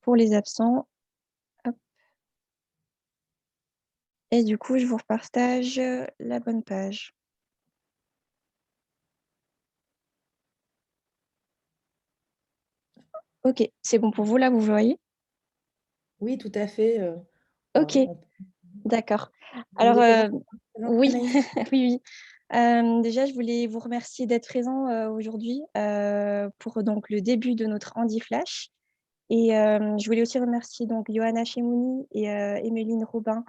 pour les absents. Hop. Et du coup, je vous repartage la bonne page. Ok, c'est bon pour vous là, vous voyez? Oui, tout à fait. Ok, On d'accord. Vous Alors, voulez présenter oui, Anaïs? oui, oui. Déjà, je voulais vous remercier d'être présent aujourd'hui pour donc, le début de notre Handi Flash. Et je voulais aussi remercier donc Johanna Chemouni et Emeline Robin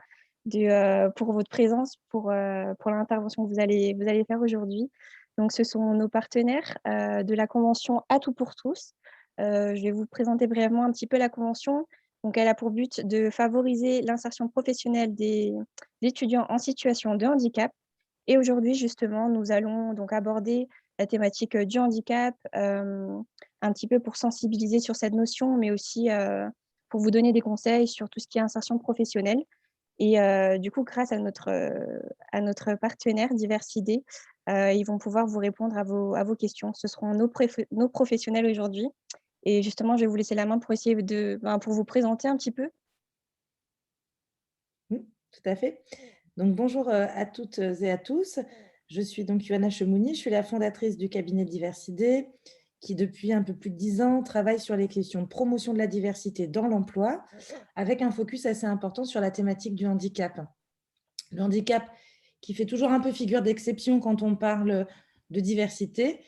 pour votre présence, pour l'intervention que vous allez faire aujourd'hui. Donc, ce sont nos partenaires de la convention À tout pour tous. Je vais vous présenter brièvement un petit peu la convention. Donc, elle a pour but de favoriser l'insertion professionnelle des étudiants en situation de handicap. Et aujourd'hui, justement, nous allons donc aborder la thématique du handicap, un petit peu pour sensibiliser sur cette notion, mais aussi pour vous donner des conseils sur tout ce qui est insertion professionnelle. Et du coup, grâce à notre partenaire Diversidé, ils vont pouvoir vous répondre à vos questions. Ce seront nos professionnels aujourd'hui. Et justement, je vais vous laisser la main pour essayer pour vous présenter un petit peu. Oui, tout à fait. Donc bonjour, à toutes et à tous. Je suis donc Johanna Chemouni, je suis la fondatrice du cabinet Diversidé, qui depuis un peu plus de 10 ans travaille sur les questions de promotion de la diversité dans l'emploi, avec un focus assez important sur la thématique du handicap. Le handicap qui fait toujours un peu figure d'exception quand on parle de diversité,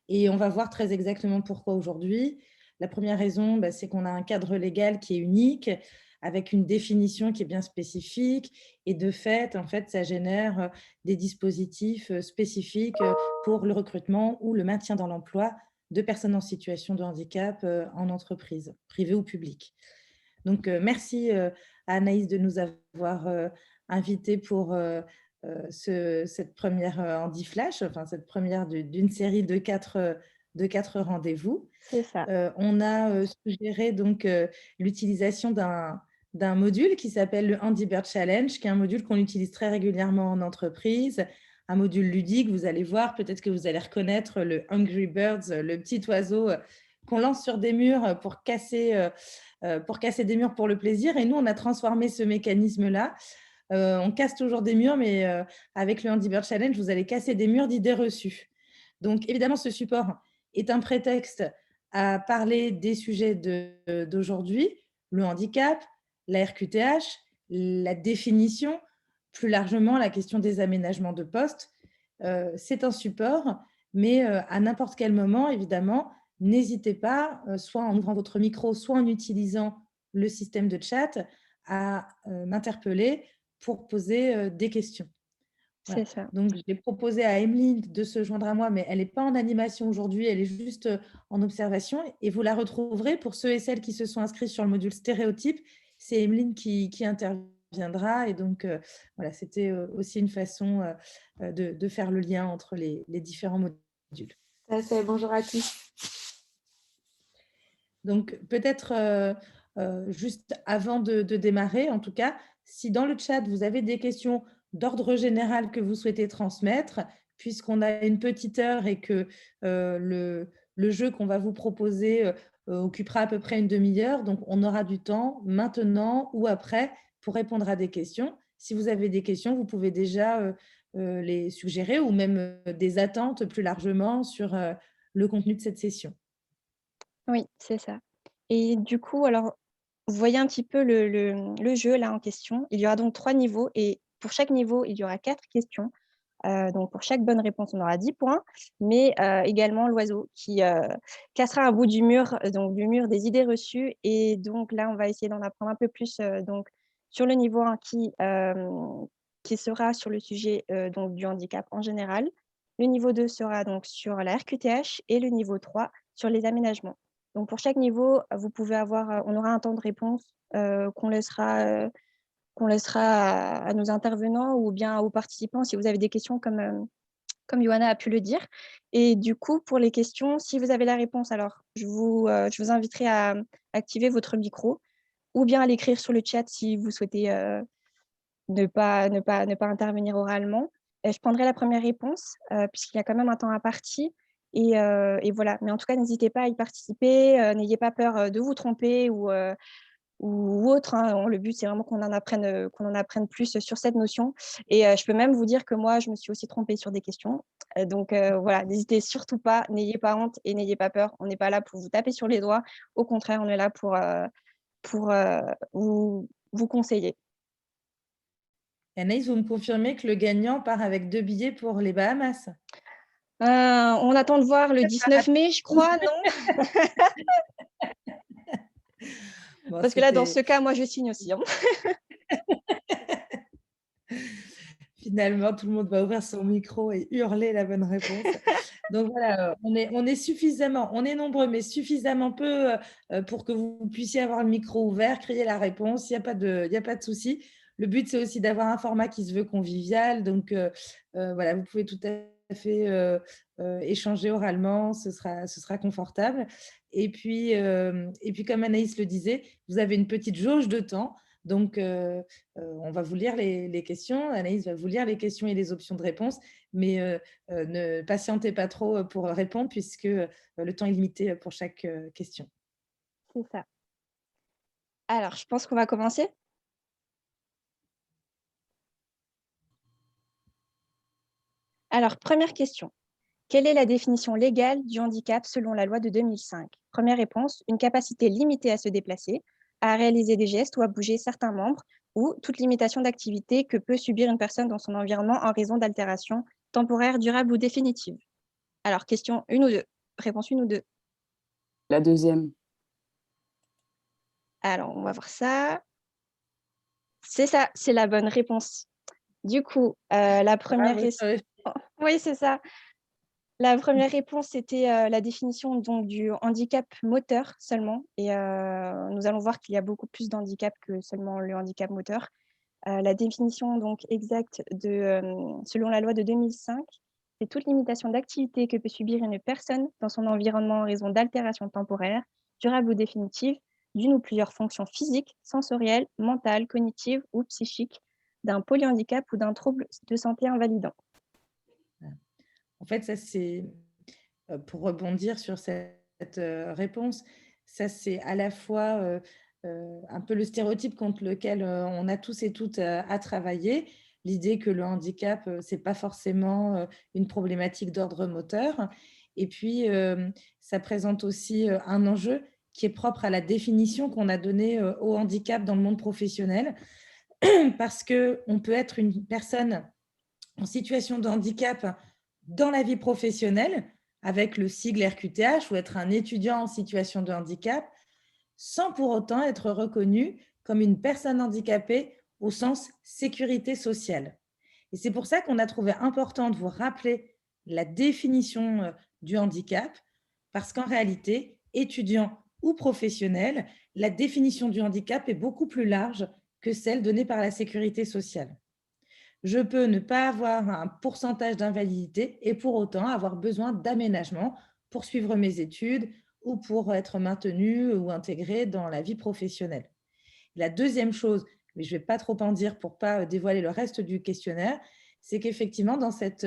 et on va voir très exactement pourquoi aujourd'hui. La première raison, c'est qu'on a un cadre légal qui est unique, avec une définition qui est bien spécifique, et de fait, en fait, ça génère des dispositifs spécifiques pour le recrutement ou le maintien dans l'emploi de personnes en situation de handicap en entreprise, privée ou publique. Donc, merci à Anaïs de nous avoir invités pour cette première Handi Flash, enfin cette première d'une série de quatre rendez-vous. C'est ça. On a suggéré donc l'utilisation d'un module qui s'appelle le Handi Bird Challenge, qui est un module qu'on utilise très régulièrement en entreprise, un module ludique. Vous allez voir, peut-être que vous allez reconnaître le Hungry Birds, le petit oiseau qu'on lance sur des murs pour casser des murs pour le plaisir. Et nous, on a transformé ce mécanisme-là. On casse toujours des murs, mais avec le Handi Bird Challenge, vous allez casser des murs d'idées reçues. Donc, évidemment, ce support est un prétexte à parler des sujets d'aujourd'hui, le handicap, la RQTH, la définition, plus largement la question des aménagements de poste. C'est un support, mais à n'importe quel moment, évidemment, n'hésitez pas, soit en ouvrant votre micro, soit en utilisant le système de chat, à m'interpeller pour poser des questions. Voilà. C'est ça. Donc, j'ai proposé à Emeline de se joindre à moi, mais elle n'est pas en animation aujourd'hui, elle est juste en observation. Et vous la retrouverez pour ceux et celles qui se sont inscrits sur le module stéréotype. C'est Emeline qui interviendra. Et donc, voilà, c'était aussi une façon de faire le lien entre les différents modules. Ça fait bonjour à tous. Donc, peut-être juste avant de démarrer, en tout cas, si dans le chat, vous avez des questions d'ordre général que vous souhaitez transmettre, puisqu'on a une petite heure et que le jeu qu'on va vous proposer occupera à peu près une demi-heure, donc on aura du temps maintenant ou après pour répondre à des questions. Si vous avez des questions, vous pouvez déjà les suggérer ou même des attentes plus largement sur le contenu de cette session. Oui, c'est ça. Et du coup, alors, vous voyez un petit peu le jeu là en question. Il y aura donc 3 niveaux et pour chaque niveau, il y aura 4 questions. Donc pour chaque bonne réponse, on aura 10 points, mais également l'oiseau qui cassera un bout du mur, donc du mur des idées reçues. Et donc là, on va essayer d'en apprendre un peu plus donc, sur le niveau 1 qui sera sur le sujet donc, du handicap en général. Le niveau 2 sera donc sur la RQTH et le niveau 3 sur les aménagements. Donc pour chaque niveau, vous pouvez avoir, on aura un temps de réponse qu'on laissera à nos intervenants ou bien aux participants si vous avez des questions comme Johanna a pu le dire. Et du coup, pour les questions, si vous avez la réponse, alors je vous inviterai à activer votre micro ou bien à l'écrire sur le chat si vous souhaitez ne pas intervenir oralement. Et je prendrai la première réponse puisqu'il y a quand même un temps imparti. Et voilà. Mais en tout cas, n'hésitez pas à y participer, n'ayez pas peur, de vous tromper ou autre, hein. Le but, c'est vraiment qu'on en apprenne plus sur cette notion et je peux même vous dire que moi, je me suis aussi trompée sur des questions, donc voilà, n'hésitez surtout pas, n'ayez pas honte et n'ayez pas peur. On n'est pas là pour vous taper sur les doigts. Au contraire, on est là pour vous conseiller. Anaïs, vous me confirmez que le gagnant part avec 2 billets pour les Bahamas? On attend de voir le 19 mai, je crois, non? Bon, Parce que là, dans c'était ce cas, moi, je signe aussi, hein. finalement, tout le monde va ouvrir son micro et hurler la bonne réponse. Donc voilà, on est nombreux, mais suffisamment peu, pour que vous puissiez avoir le micro ouvert, crier la réponse, il y a pas de souci. Le but, c'est aussi d'avoir un format qui se veut convivial, donc voilà, vous pouvez tout à fait, échanger oralement, ce sera confortable et puis comme Anaïs le disait, vous avez une petite jauge de temps, donc on va vous lire les questions. Anaïs va vous lire les questions et les options de réponse, mais ne patientez pas trop pour répondre puisque le temps est limité pour chaque question. C'est ça. Alors, je pense qu'on va commencer? Alors, première question. Quelle est la définition légale du handicap selon la loi de 2005? Première réponse, une capacité limitée à se déplacer, à réaliser des gestes ou à bouger certains membres, ou toute limitation d'activité que peut subir une personne dans son environnement en raison d'altérations temporaires, durables ou définitives. Alors, question 1 ou 2? Réponse 1 ou 2? La deuxième. Alors, on va voir ça. C'est ça, c'est la bonne réponse. Du coup, la première Bravo, res oui, c'est ça. La première réponse, c'était, la définition donc du handicap moteur seulement et nous allons voir qu'il y a beaucoup plus d'handicap que seulement le handicap moteur. La définition donc exacte selon la loi de 2005, c'est toute limitation d'activité que peut subir une personne dans son environnement en raison d'altérations temporaires, durables ou définitives, d'une ou plusieurs fonctions physiques, sensorielles, mentales, cognitives ou psychiques, d'un polyhandicap ou d'un trouble de santé invalidant. En fait, ça c'est pour rebondir sur cette réponse, ça c'est à la fois un peu le stéréotype contre lequel on a tous et toutes à travailler. L'idée que le handicap, c'est pas forcément une problématique d'ordre moteur. Et puis, ça présente aussi un enjeu qui est propre à la définition qu'on a donnée au handicap dans le monde professionnel, parce qu'on peut être une personne en situation de handicap dans la vie professionnelle, avec le sigle RQTH, ou être un étudiant en situation de handicap, sans pour autant être reconnu comme une personne handicapée au sens sécurité sociale. Et c'est pour ça qu'on a trouvé important de vous rappeler la définition du handicap, parce qu'en réalité, étudiant ou professionnel, la définition du handicap est beaucoup plus large que celle donnée par la sécurité sociale. Je peux ne pas avoir un pourcentage d'invalidité et pour autant avoir besoin d'aménagement pour suivre mes études ou pour être maintenu ou intégré dans la vie professionnelle. La deuxième chose, mais je ne vais pas trop en dire pour ne pas dévoiler le reste du questionnaire, c'est qu'effectivement, dans cette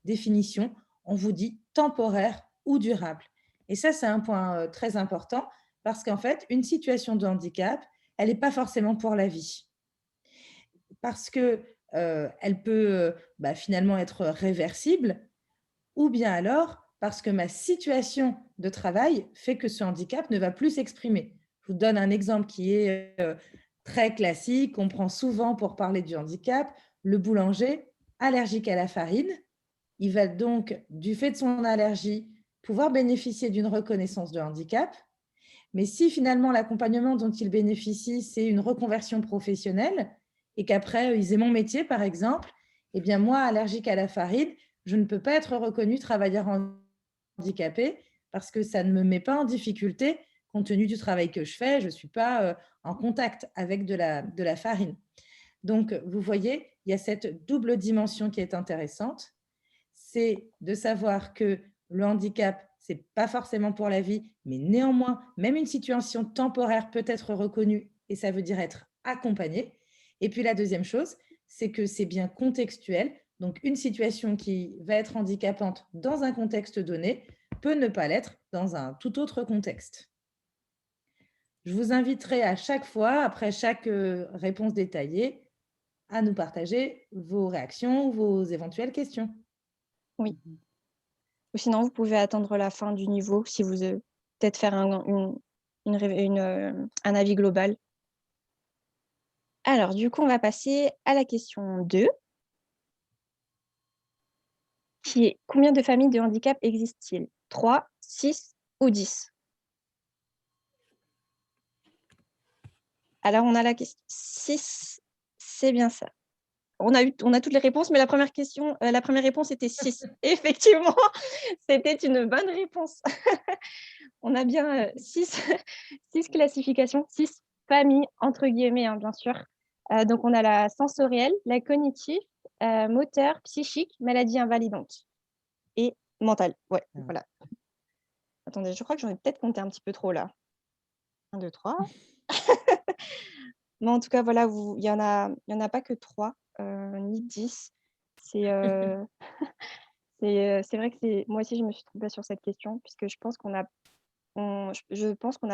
définition, on vous dit temporaire ou durable. Et ça, c'est un point très important parce qu'en fait, une situation de handicap, elle n'est pas forcément pour la vie. Parce que elle peut finalement être réversible, ou bien alors parce que ma situation de travail fait que ce handicap ne va plus s'exprimer. Je vous donne un exemple qui est très classique, qu'on prend souvent pour parler du handicap. Le boulanger allergique à la farine, il va donc, du fait de son allergie, pouvoir bénéficier d'une reconnaissance de handicap. Mais si finalement l'accompagnement dont ils bénéficient, c'est une reconversion professionnelle et qu'après ils aient mon métier, par exemple, eh bien moi, allergique à la farine, je ne peux pas être reconnue travailleur handicapé parce que ça ne me met pas en difficulté compte tenu du travail que je fais. Je ne suis pas en contact avec de la farine. Donc, vous voyez, il y a cette double dimension qui est intéressante. C'est de savoir que le handicap, ce n'est pas forcément pour la vie, mais néanmoins, même une situation temporaire peut être reconnue et ça veut dire être accompagné. Et puis la deuxième chose, c'est que c'est bien contextuel. Donc, une situation qui va être handicapante dans un contexte donné peut ne pas l'être dans un tout autre contexte. Je vous inviterai à chaque fois, après chaque réponse détaillée, à nous partager vos réactions, vos éventuelles questions. Oui. Ou sinon, vous pouvez attendre la fin du niveau si vous peut-être faire un avis global. Alors, du coup, on va passer à la question 2, qui est combien de familles de handicap existent-ils? 3, 6 ou 10? Alors, on a la question 6, c'est bien ça. On a toutes les réponses, mais la première réponse était 6. Effectivement, c'était une bonne réponse. On a bien 6 classifications, 6 familles, entre guillemets, hein, bien sûr. Donc, on a la sensorielle, la cognitive, moteur, psychique, maladie invalidante et mentale. Ouais, voilà. Attendez, je crois que j'en ai peut-être compté un petit peu trop là. 1, 2, 3. Mais en tout cas, voilà, il n'y en a pas que 3, ni 10. C'est c'est vrai que moi aussi, je me suis trompée sur cette question, puisque je pense qu'on n'a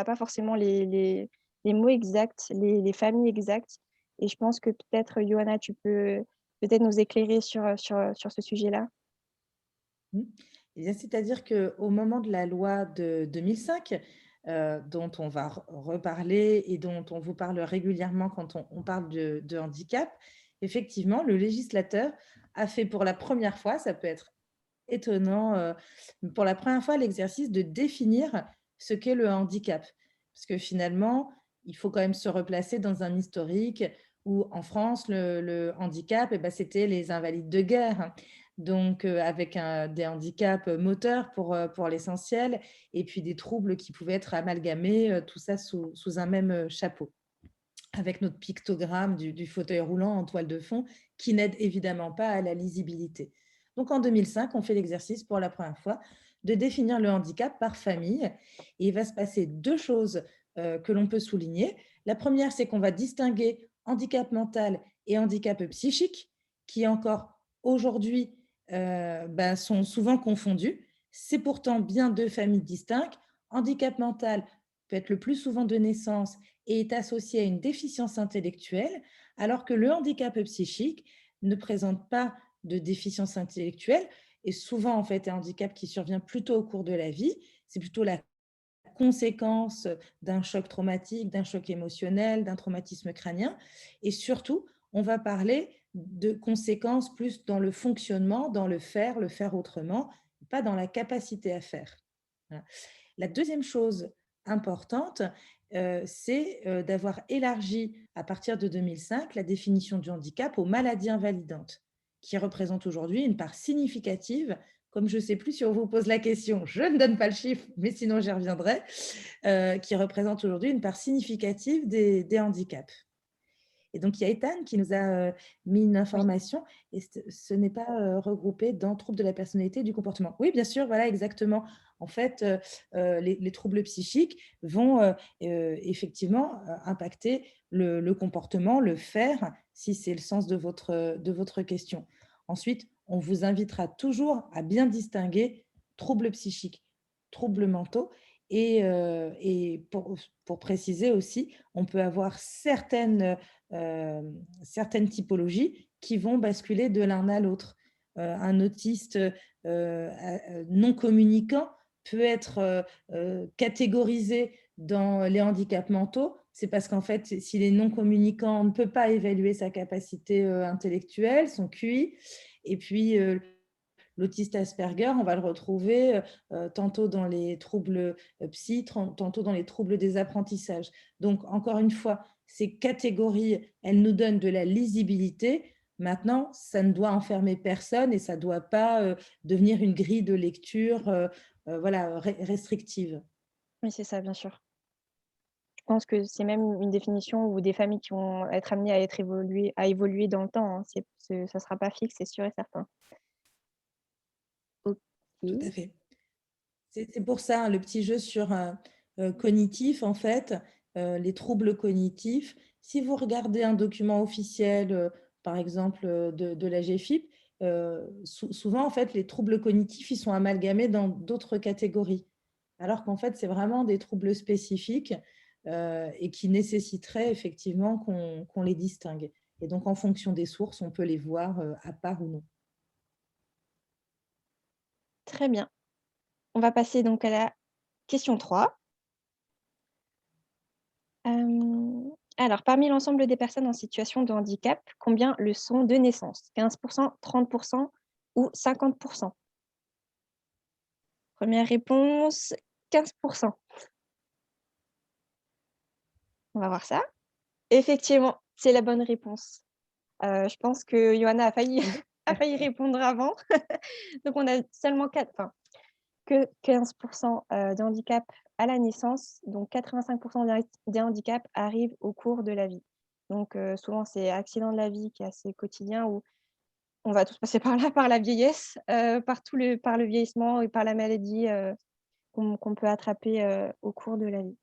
pas forcément les mots exacts, les familles exactes. Et je pense que peut-être, Johanna, tu peux peut-être nous éclairer sur ce sujet-là. C'est-à-dire qu'au moment de la loi de 2005, dont on va reparler et dont on vous parle régulièrement quand on parle de handicap, effectivement, le législateur a fait pour la première fois, ça peut être étonnant, pour la première fois l'exercice de définir ce qu'est le handicap. Parce que finalement, il faut quand même se replacer dans un historique où en France, le handicap, eh ben, c'était les invalides de guerre. Donc, avec des handicaps moteurs pour l'essentiel, et puis des troubles qui pouvaient être amalgamés, tout ça sous un même chapeau, avec notre pictogramme du fauteuil roulant en toile de fond, qui n'aide évidemment pas à la lisibilité. Donc, en 2005, on fait l'exercice pour la première fois de définir le handicap par famille. Et il va se passer 2 choses que l'on peut souligner. La première, c'est qu'on va distinguer handicap mental et handicap psychique, qui encore aujourd'hui sont souvent confondus. C'est pourtant bien 2 familles distinctes. Handicap mental peut être le plus souvent de naissance et est associé à une déficience intellectuelle, alors que le handicap psychique ne présente pas de déficience intellectuelle et souvent en fait un handicap qui survient plutôt au cours de la vie. C'est plutôt la conséquence d'un choc traumatique, d'un choc émotionnel, d'un traumatisme crânien. Et surtout, on va parler de conséquences plus dans le fonctionnement, dans le faire autrement, pas dans la capacité à faire. La deuxième chose importante, c'est d'avoir élargi à partir de 2005 la définition du handicap aux maladies invalidantes, qui représentent aujourd'hui une part significative. Comme je ne sais plus si on vous pose la question, je ne donne pas le chiffre, mais sinon j'y reviendrai, qui représente aujourd'hui une part significative des handicaps. Et donc, il y a Ethan qui nous a mis une information, et ce n'est pas regroupé dans troubles de la personnalité et du comportement. Oui, bien sûr, voilà, exactement. En fait, les troubles psychiques vont effectivement impacter le comportement, le faire, si c'est le sens de votre question. Ensuite, on vous invitera toujours à bien distinguer troubles psychiques, troubles mentaux. Et pour préciser aussi, on peut avoir certaines typologies qui vont basculer de l'un à l'autre. Un autiste non communicant peut être catégorisé dans les handicaps mentaux. C'est parce qu'en fait, s'il est non communicant, on ne peut pas évaluer sa capacité intellectuelle, son QI. Et puis, l'autiste Asperger, on va le retrouver tantôt dans les troubles psy, tantôt dans les troubles des apprentissages. Donc, encore une fois, ces catégories, elles nous donnent de la lisibilité. Maintenant, ça ne doit enfermer personne et ça ne doit pas devenir une grille de lecture restrictive. Oui, c'est ça, bien sûr. Je pense que c'est même une définition où des familles qui vont être amenées à évoluer dans le temps, hein. Ça ne sera pas fixe, c'est sûr et certain. OK. Tout à fait. C'est pour ça, le petit jeu sur cognitif, en fait, les troubles cognitifs. Si vous regardez un document officiel, par exemple de la GFIP, souvent, en fait, les troubles cognitifs, ils sont amalgamés dans d'autres catégories, alors qu'en fait, c'est vraiment des troubles spécifiques et qui nécessiteraient effectivement qu'on les distingue. Et donc, en fonction des sources, on peut les voir à part ou non. Très bien. On va passer donc à la question 3. Alors, parmi l'ensemble des personnes en situation de handicap, combien le sont de naissance? 15%, 30% ou 50%? Première réponse, 15%. On va voir ça. Effectivement, c'est la bonne réponse. Je pense que Johanna a failli a failli répondre avant. Donc on a seulement que 15% de handicap à la naissance, donc 85% des handicaps arrivent au cours de la vie. Donc souvent, c'est accident de la vie qui est assez quotidien où on va tous passer par là, par la vieillesse, par le vieillissement et par la maladie qu'on peut attraper au cours de la vie.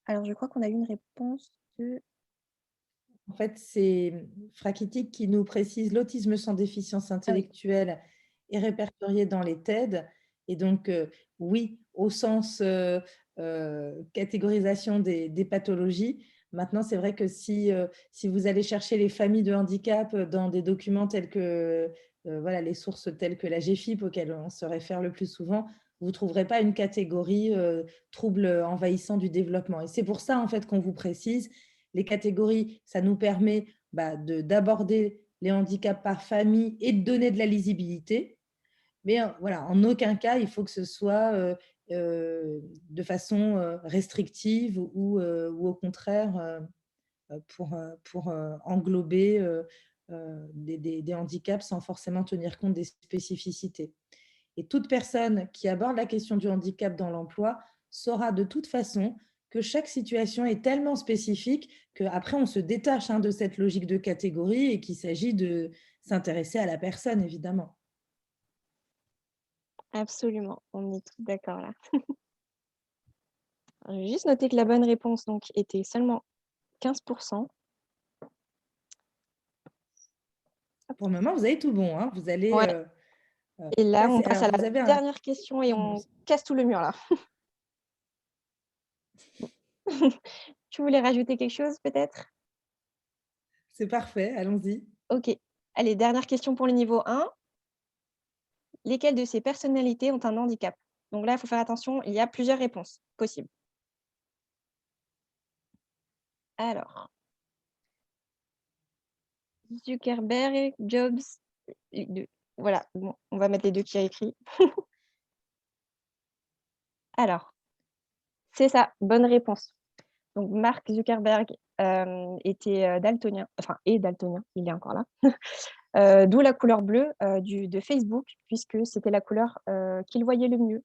Alors, je crois qu'on a eu une réponse de... En fait, c'est Frakitic qui nous précise l'autisme sans déficience Ah oui, intellectuelle est répertorié dans les TED. Et donc, oui, au sens catégorisation des pathologies. Maintenant, c'est vrai que si vous allez chercher les familles de handicap dans des documents tels que voilà, les sources telles que la GFIP auxquelles on se réfère le plus souvent, vous ne trouverez pas une catégorie trouble envahissant du développement. Et c'est pour ça, en fait, qu'on vous précise les catégories, ça nous permet d'aborder les handicaps par famille et de donner de la lisibilité. Mais voilà, en aucun cas, il faut que ce soit de façon restrictive ou au contraire pour englober des handicaps sans forcément tenir compte des spécificités. Et toute personne qui aborde la question du handicap dans l'emploi saura de toute façon que chaque situation est tellement spécifique qu'après, on se détache de cette logique de catégorie et qu'il s'agit de s'intéresser à la personne, évidemment. absolument. On est tous d'accord là. Je vais juste noter que la bonne réponse donc, était seulement 15%. Pour le moment, vous avez tout bon. Hein. Vous allez Ouais. Et là, on passer. passe Alors, à la vous avez un... dernière question et on casse tout le mur là. Tu voulais rajouter quelque chose peut-être? C'est parfait, allons-y. Ok. Allez, dernière question pour le niveau 1. Lesquelles de ces personnalités ont un handicap? Donc là, il faut faire attention, il y a plusieurs réponses possibles. Alors, Zuckerberg, Jobs, les deux. Voilà, bon, on va mettre les deux qu'il y a écrit. Alors, c'est ça, bonne réponse. Donc, Mark Zuckerberg était daltonien, enfin, est daltonien, il est encore là. D'où la couleur bleue de Facebook, puisque c'était la couleur qu'il voyait le mieux.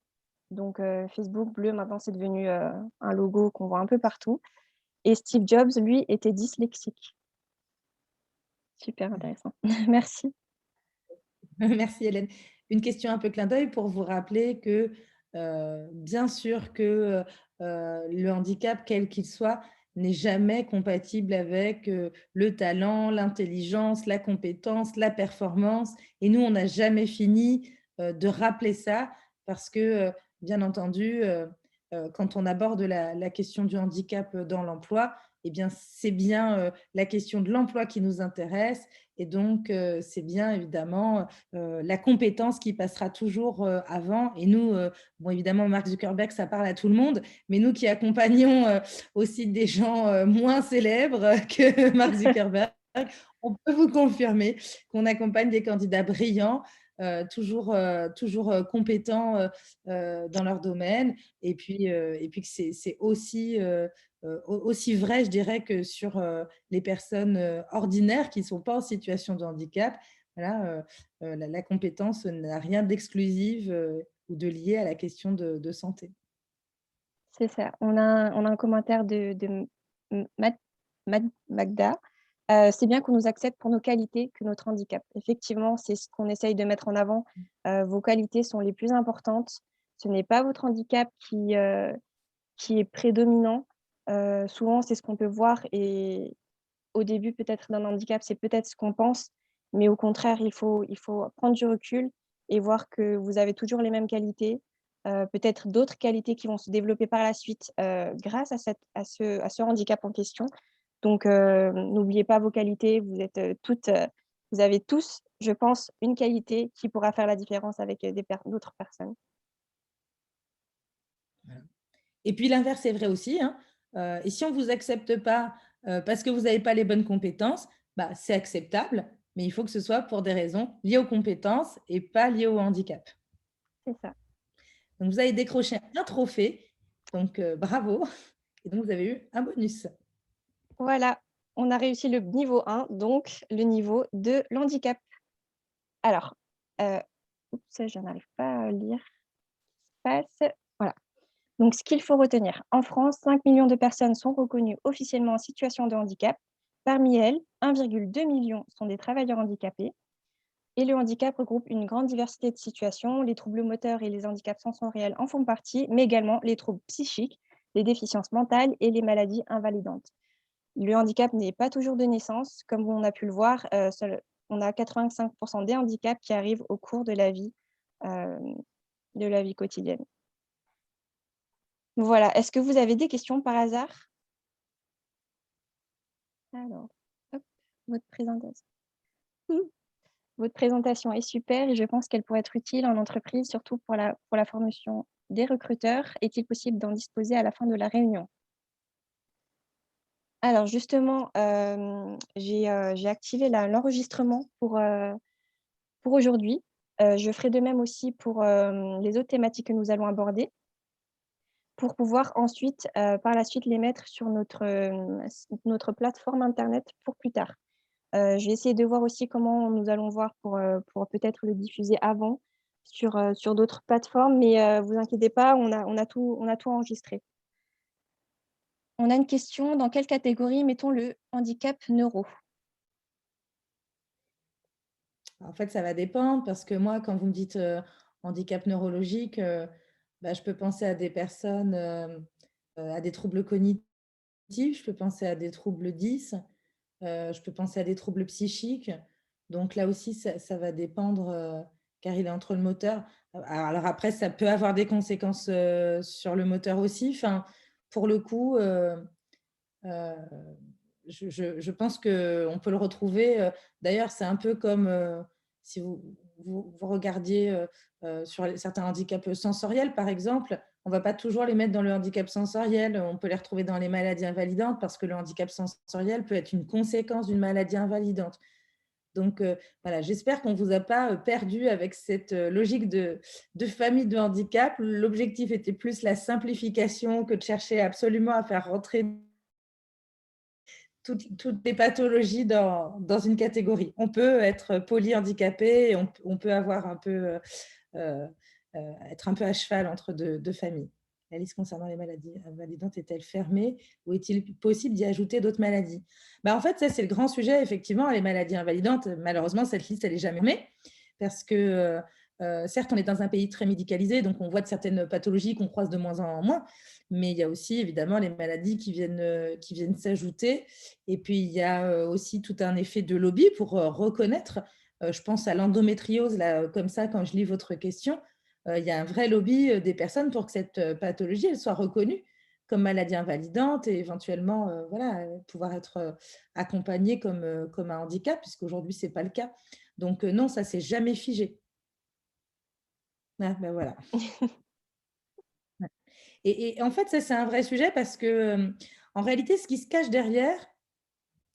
Donc, Facebook bleu, maintenant, c'est devenu un logo qu'on voit un peu partout. Et Steve Jobs, lui, était dyslexique. Super intéressant. Merci. Merci Hélène. Une question un peu clin d'œil pour vous rappeler que bien sûr que le handicap, quel qu'il soit, n'est jamais compatible avec le talent, l'intelligence, la compétence, la performance. Et nous, on n'a jamais fini de rappeler ça parce que, bien entendu, quand on aborde la question du handicap dans l'emploi, eh bien, c'est bien la question de l'emploi qui nous intéresse. Et donc, c'est bien évidemment la compétence qui passera toujours avant. Et nous, bon, évidemment, Mark Zuckerberg, ça parle à tout le monde, mais nous qui accompagnons aussi des gens moins célèbres que Mark Zuckerberg, on peut vous confirmer qu'on accompagne des candidats brillants, toujours compétents dans leur domaine, et puis que c'est aussi vrai, je dirais, que sur les personnes ordinaires qui ne sont pas en situation de handicap. Voilà, la compétence n'a rien d'exclusif ou de lié à la question de santé. C'est ça. On a un commentaire de Magda. C'est bien qu'on nous accepte pour nos qualités que notre handicap. Effectivement, c'est ce qu'on essaye de mettre en avant. Vos qualités sont les plus importantes. Ce n'est pas votre handicap qui est prédominant. Souvent, c'est ce qu'on peut voir. Et au début, peut-être d'un handicap, c'est peut-être ce qu'on pense. mais au contraire, il faut prendre du recul et voir que vous avez toujours les mêmes qualités, peut-être d'autres qualités qui vont se développer par la suite, grâce à ce handicap en question. Donc n'oubliez pas vos qualités, vous avez tous, je pense, une qualité qui pourra faire la différence avec, d'autres personnes. Voilà. Et puis l'inverse est vrai aussi, hein. Et si on ne vous accepte pas parce que vous n'avez pas les bonnes compétences, bah, c'est acceptable, mais il faut que ce soit pour des raisons liées aux compétences et pas liées au handicap. C'est ça. Donc, vous avez décroché un trophée, donc bravo. Et donc, vous avez eu un bonus. Voilà, on a réussi le niveau 1, donc le niveau de l'handicap. Alors, oups, je n'arrive pas à lire ce qui se passe. Voilà. Donc, ce qu'il faut retenir, en France, 5 millions de personnes sont reconnues officiellement en situation de handicap. Parmi elles, 1,2 million sont des travailleurs handicapés. Et le handicap regroupe une grande diversité de situations. Les troubles moteurs et les handicaps sensoriels en font partie, mais également les troubles psychiques, les déficiences mentales et les maladies invalidantes. Le handicap n'est pas toujours de naissance, comme on a pu le voir, on a 85% des handicaps qui arrivent au cours euh, de la vie quotidienne. Voilà, est-ce que vous avez des questions par hasard? Alors, hop, votre présentation. Votre présentation est super et je pense qu'elle pourrait être utile en entreprise, surtout pour la formation des recruteurs. Est-il possible d'en disposer à la fin de la réunion? Alors justement, j'ai activé l'enregistrement pour aujourd'hui. Je ferai de même aussi pour, les autres thématiques que nous allons aborder, pour pouvoir ensuite, par la suite, les mettre sur notre plateforme internet pour plus tard. Je vais essayer de voir aussi comment nous allons voir pour peut-être le diffuser avant sur d'autres plateformes, mais vous inquiétez pas, on a tout enregistré. On a une question: dans quelle catégorie mettons le handicap neuro? En fait, ça va dépendre parce que moi, quand vous me dites handicap neurologique, bah, je peux penser à des personnes, à des troubles cognitifs, je peux penser à des troubles 10, je peux penser à des troubles psychiques. Donc là aussi, ça va dépendre, car il est entre le moteur. Alors après, ça peut avoir des conséquences sur le moteur aussi. Enfin, pour le coup, euh, je pense qu'on peut le retrouver. D'ailleurs, c'est un peu comme si vous regardiez sur certains handicaps sensoriels, par exemple. On ne va pas toujours les mettre dans le handicap sensoriel. On peut les retrouver dans les maladies invalidantes parce que le handicap sensoriel peut être une conséquence d'une maladie invalidante. Donc, voilà, j'espère qu'on ne vous a pas perdu avec cette logique de famille de handicap. L'objectif était plus la simplification que de chercher absolument à faire rentrer toutes les pathologies dans une catégorie. On peut être polyhandicapé et on peut avoir un peu, être un peu à cheval entre deux familles. La liste concernant les maladies invalidantes est-elle fermée ou est-il possible d'y ajouter d'autres maladies? Bah, en fait, ça, c'est le grand sujet, effectivement, les maladies invalidantes. Malheureusement, cette liste, elle n'est jamais fermée parce que, certes, on est dans un pays très médicalisé, donc on voit de certaines pathologies qu'on croise de moins en moins, mais il y a aussi, évidemment, les maladies qui viennent s'ajouter. Et puis, il y a aussi tout un effet de lobby pour reconnaître. Je pense à l'endométriose, là, comme ça, quand je lis votre question. Il y a un vrai lobby des personnes pour que cette pathologie elle soit reconnue comme maladie invalidante et éventuellement voilà, pouvoir être accompagnée comme un handicap, puisqu'aujourd'hui, ce n'est pas le cas. Donc, non, ça ne s'est jamais figé. Ah, ben voilà. Et en fait, ça, c'est un vrai sujet parce que, en réalité, ce qui se cache derrière,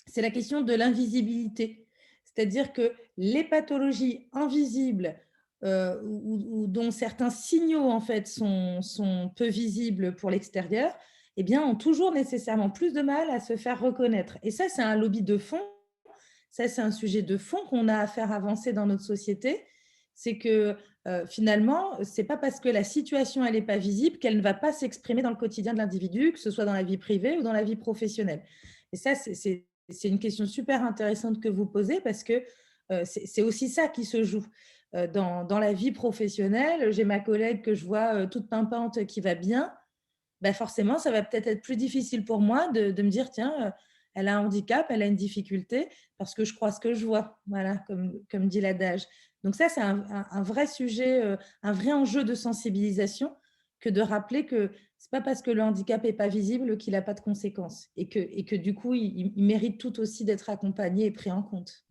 c'est la question de l'invisibilité. C'est-à-dire que les pathologies invisibles ou dont certains signaux en fait sont peu visibles pour l'extérieur, eh bien, ont toujours nécessairement plus de mal à se faire reconnaître. Et ça, c'est un lobby de fond. Ça, c'est un sujet de fond qu'on a à faire avancer dans notre société. C'est que finalement, ce n'est pas parce que la situation elle n'est pas visible qu'elle ne va pas s'exprimer dans le quotidien de l'individu, que ce soit dans la vie privée ou dans la vie professionnelle. Et ça, c'est une question super intéressante que vous posez parce que c'est aussi ça qui se joue. Dans la vie professionnelle, j'ai ma collègue que je vois toute pimpante qui va bien. Ben forcément, ça va peut-être être plus difficile pour moi de me dire, tiens, elle a un handicap, elle a une difficulté, parce que je crois ce que je vois, voilà, comme dit l'adage. Donc ça, c'est un vrai sujet, un vrai enjeu de sensibilisation que de rappeler que ce n'est pas parce que le handicap n'est pas visible qu'il n'a pas de conséquences et que du coup, il mérite tout aussi d'être accompagné et pris en compte.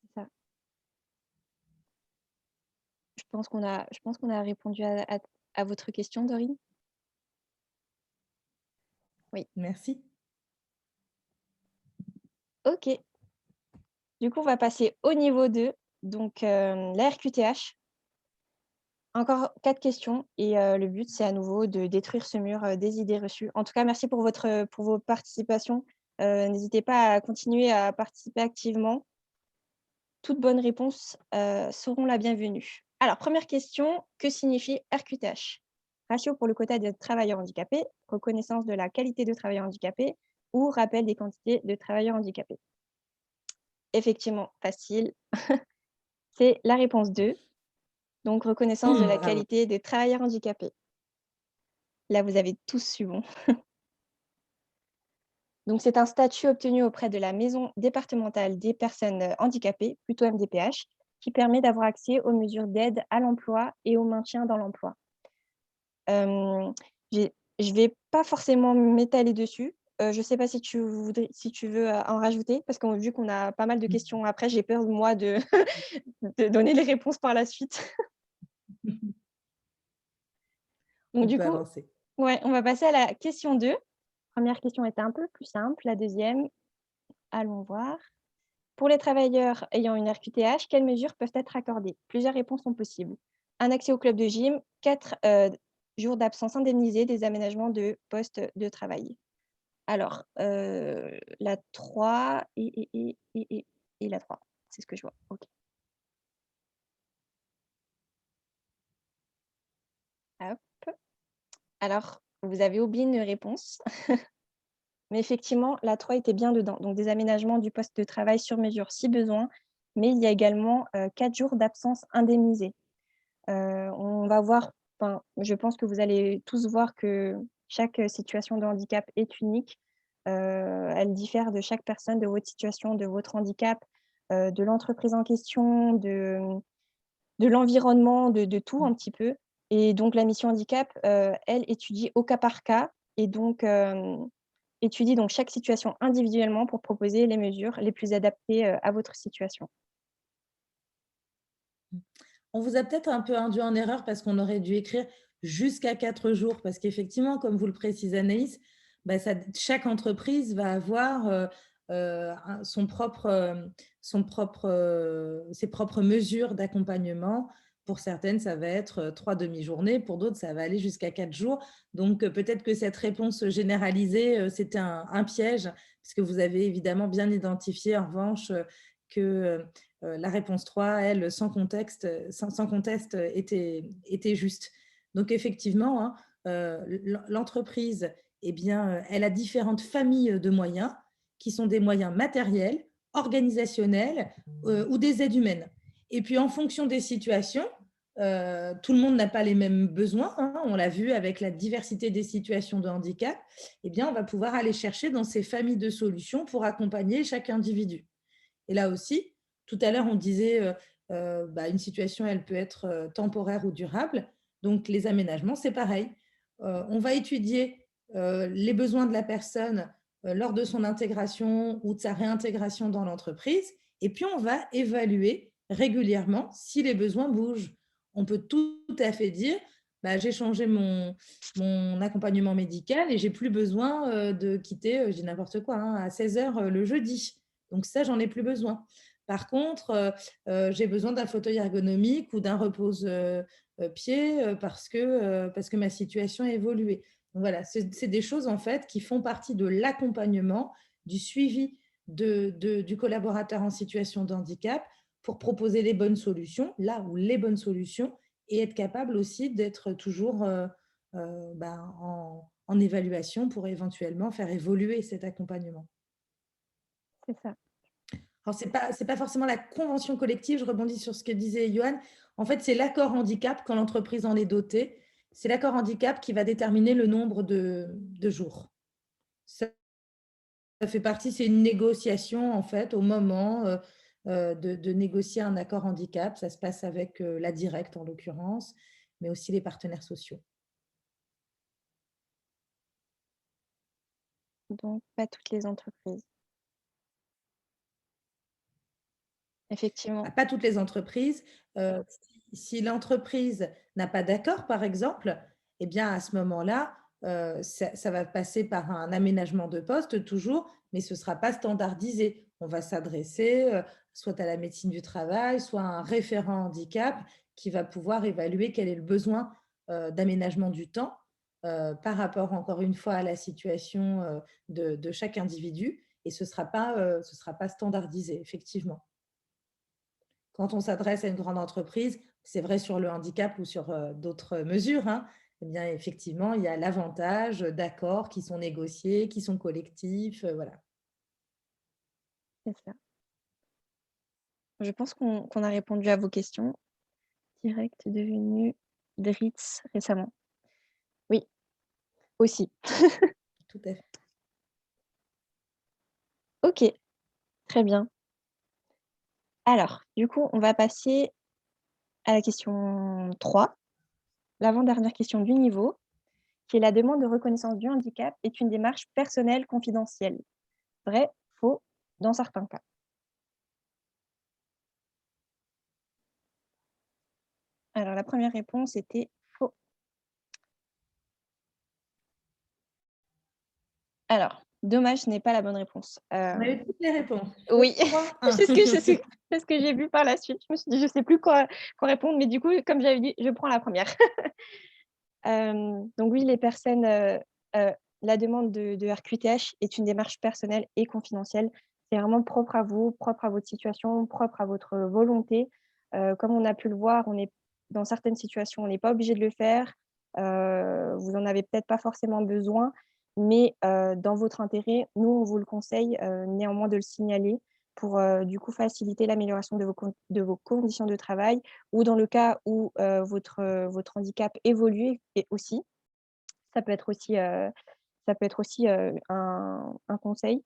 C'est ça. Je pense qu'on a répondu à votre question, Dorine. Oui. Merci. OK. Du coup, on va passer au niveau 2, donc la RQTH. Encore 4 questions et le but, c'est à nouveau de détruire ce mur des idées reçues. En tout cas, merci pour vos participations. N'hésitez pas à continuer à participer activement. Toutes bonnes réponses seront la bienvenue. Alors, première question, que signifie RQTH? Ratio pour le quota des travailleurs handicapés, reconnaissance de la qualité de travailleurs handicapés ou rappel des quantités de travailleurs handicapés? Effectivement, facile. C'est la réponse 2. Donc, reconnaissance de la Bravo. qualité des travailleurs handicapés. Là, vous avez tous su bon. Donc, c'est un statut obtenu auprès de la Maison départementale des personnes handicapées, plutôt MDPH, qui permet d'avoir accès aux mesures d'aide à l'emploi et au maintien dans l'emploi. Je ne vais pas forcément m'étaler dessus. Je ne sais pas si tu veux en rajouter, parce que vu qu'on a pas mal de questions après, j'ai peur, moi, de donner les réponses par la suite. Donc, On du peut coup, avancer. ouais, on va passer à la question 2. Première question était un peu plus simple. La deuxième, allons voir. Pour les travailleurs ayant une RQTH, quelles mesures peuvent être accordées? Plusieurs réponses sont possibles. Un accès au club de gym, 4 jours d'absence indemnisés, des aménagements de poste de travail. Alors, la 3 et la 3, c'est ce que je vois. OK. Hop. Alors, vous avez oublié une réponse. Mais effectivement, la 3 était bien dedans. Donc, des aménagements du poste de travail sur mesure si besoin, mais il y a également 4 jours d'absence indemnisés. On va voir, je pense que vous allez tous voir que chaque situation de handicap est unique. Elle diffère de chaque personne, de votre situation, de votre handicap, de l'entreprise en question, de l'environnement, de tout un petit peu. Et donc, la mission handicap, elle étudie au cas par cas et donc étudie donc chaque situation individuellement pour proposer les mesures les plus adaptées à votre situation. On vous a peut-être un peu induit en erreur parce qu'on aurait dû écrire jusqu'à 4 jours, parce qu'effectivement, comme vous le précise Anaïs, chaque entreprise va avoir ses propres mesures d'accompagnement. Pour certaines, ça va être 3 demi-journées, pour d'autres, ça va aller jusqu'à 4 jours. Donc, peut-être que cette réponse généralisée, c'était un piège, puisque vous avez évidemment bien identifié, en revanche, que la réponse 3, elle, sans conteste, était juste. Donc, effectivement, hein, l'entreprise, eh bien, elle a différentes familles de moyens qui sont des moyens matériels, organisationnels ou des aides humaines. Et puis, en fonction des situations, tout le monde n'a pas les mêmes besoins. Hein, on l'a vu avec la diversité des situations de handicap. Eh bien, on va pouvoir aller chercher dans ces familles de solutions pour accompagner chaque individu. Et là aussi, tout à l'heure, on disait une situation, elle peut être temporaire ou durable. Donc, les aménagements, c'est pareil. On va étudier les besoins de la personne lors de son intégration ou de sa réintégration dans l'entreprise. Et puis, on va évaluer régulièrement si les besoins bougent. On peut tout à fait dire, j'ai changé mon accompagnement médical et j'ai plus besoin de quitter, je dis n'importe quoi, hein, à 16 h le jeudi. Donc ça, j'en ai plus besoin. Par contre, j'ai besoin d'un fauteuil ergonomique ou d'un repose-pied parce que ma situation a évolué. Donc voilà, c'est des choses en fait qui font partie de l'accompagnement, du suivi du collaborateur en situation de handicap pour proposer les bonnes solutions, là où les bonnes solutions, et être capable aussi d'être toujours en évaluation pour éventuellement faire évoluer cet accompagnement. C'est ça. Alors, ce n'est pas forcément la convention collective, je rebondis sur ce que disait Johan. En fait, c'est l'accord handicap quand l'entreprise en est dotée. C'est l'accord handicap qui va déterminer le nombre de jours. ça fait partie, c'est une négociation en fait au moment de négocier un accord handicap. Ça se passe avec la directe en l'occurrence, mais aussi les partenaires sociaux. Donc, pas toutes les entreprises. Effectivement. Pas toutes les entreprises. Si l'entreprise n'a pas d'accord, par exemple, eh bien, à ce moment-là, ça va passer par un aménagement de poste toujours, mais ce ne sera pas standardisé. On va s'adresser soit à la médecine du travail, soit à un référent handicap qui va pouvoir évaluer quel est le besoin d'aménagement du temps par rapport, encore une fois, à la situation de chaque individu. Et ce ne sera pas standardisé, effectivement. Quand on s'adresse à une grande entreprise, c'est vrai sur le handicap ou sur d'autres mesures, hein, eh bien, effectivement, il y a l'avantage d'accords qui sont négociés, qui sont collectifs, voilà. C'est ça. Je pense qu'on a répondu à vos questions. Direct devenu Dritz récemment. Oui, aussi. Tout à fait. Ok, très bien. Alors, du coup, on va passer à la question 3, l'avant-dernière question du niveau, qui est la demande de reconnaissance du handicap est une démarche personnelle confidentielle. Vrai, faux, dans certains cas. Alors, la première réponse était faux. Alors, dommage, ce n'est pas la bonne réponse. On a eu toutes les réponses. Oui, 3, 1. c'est ce que j'ai vu par la suite. Je me suis dit, je ne sais plus quoi répondre, mais du coup, comme j'avais dit, je prends la première. Donc oui, les personnes, la demande de RQTH est une démarche personnelle et confidentielle. C'est vraiment propre à vous, propre à votre situation, propre à votre volonté. Comme on a pu le voir, dans certaines situations, on n'est pas obligé de le faire. Vous n'en avez peut-être pas forcément besoin, mais dans votre intérêt, nous, on vous le conseille néanmoins de le signaler pour du coup faciliter l'amélioration de vos conditions de travail, ou dans le cas où votre handicap évolue et aussi. Ça peut être aussi, un conseil.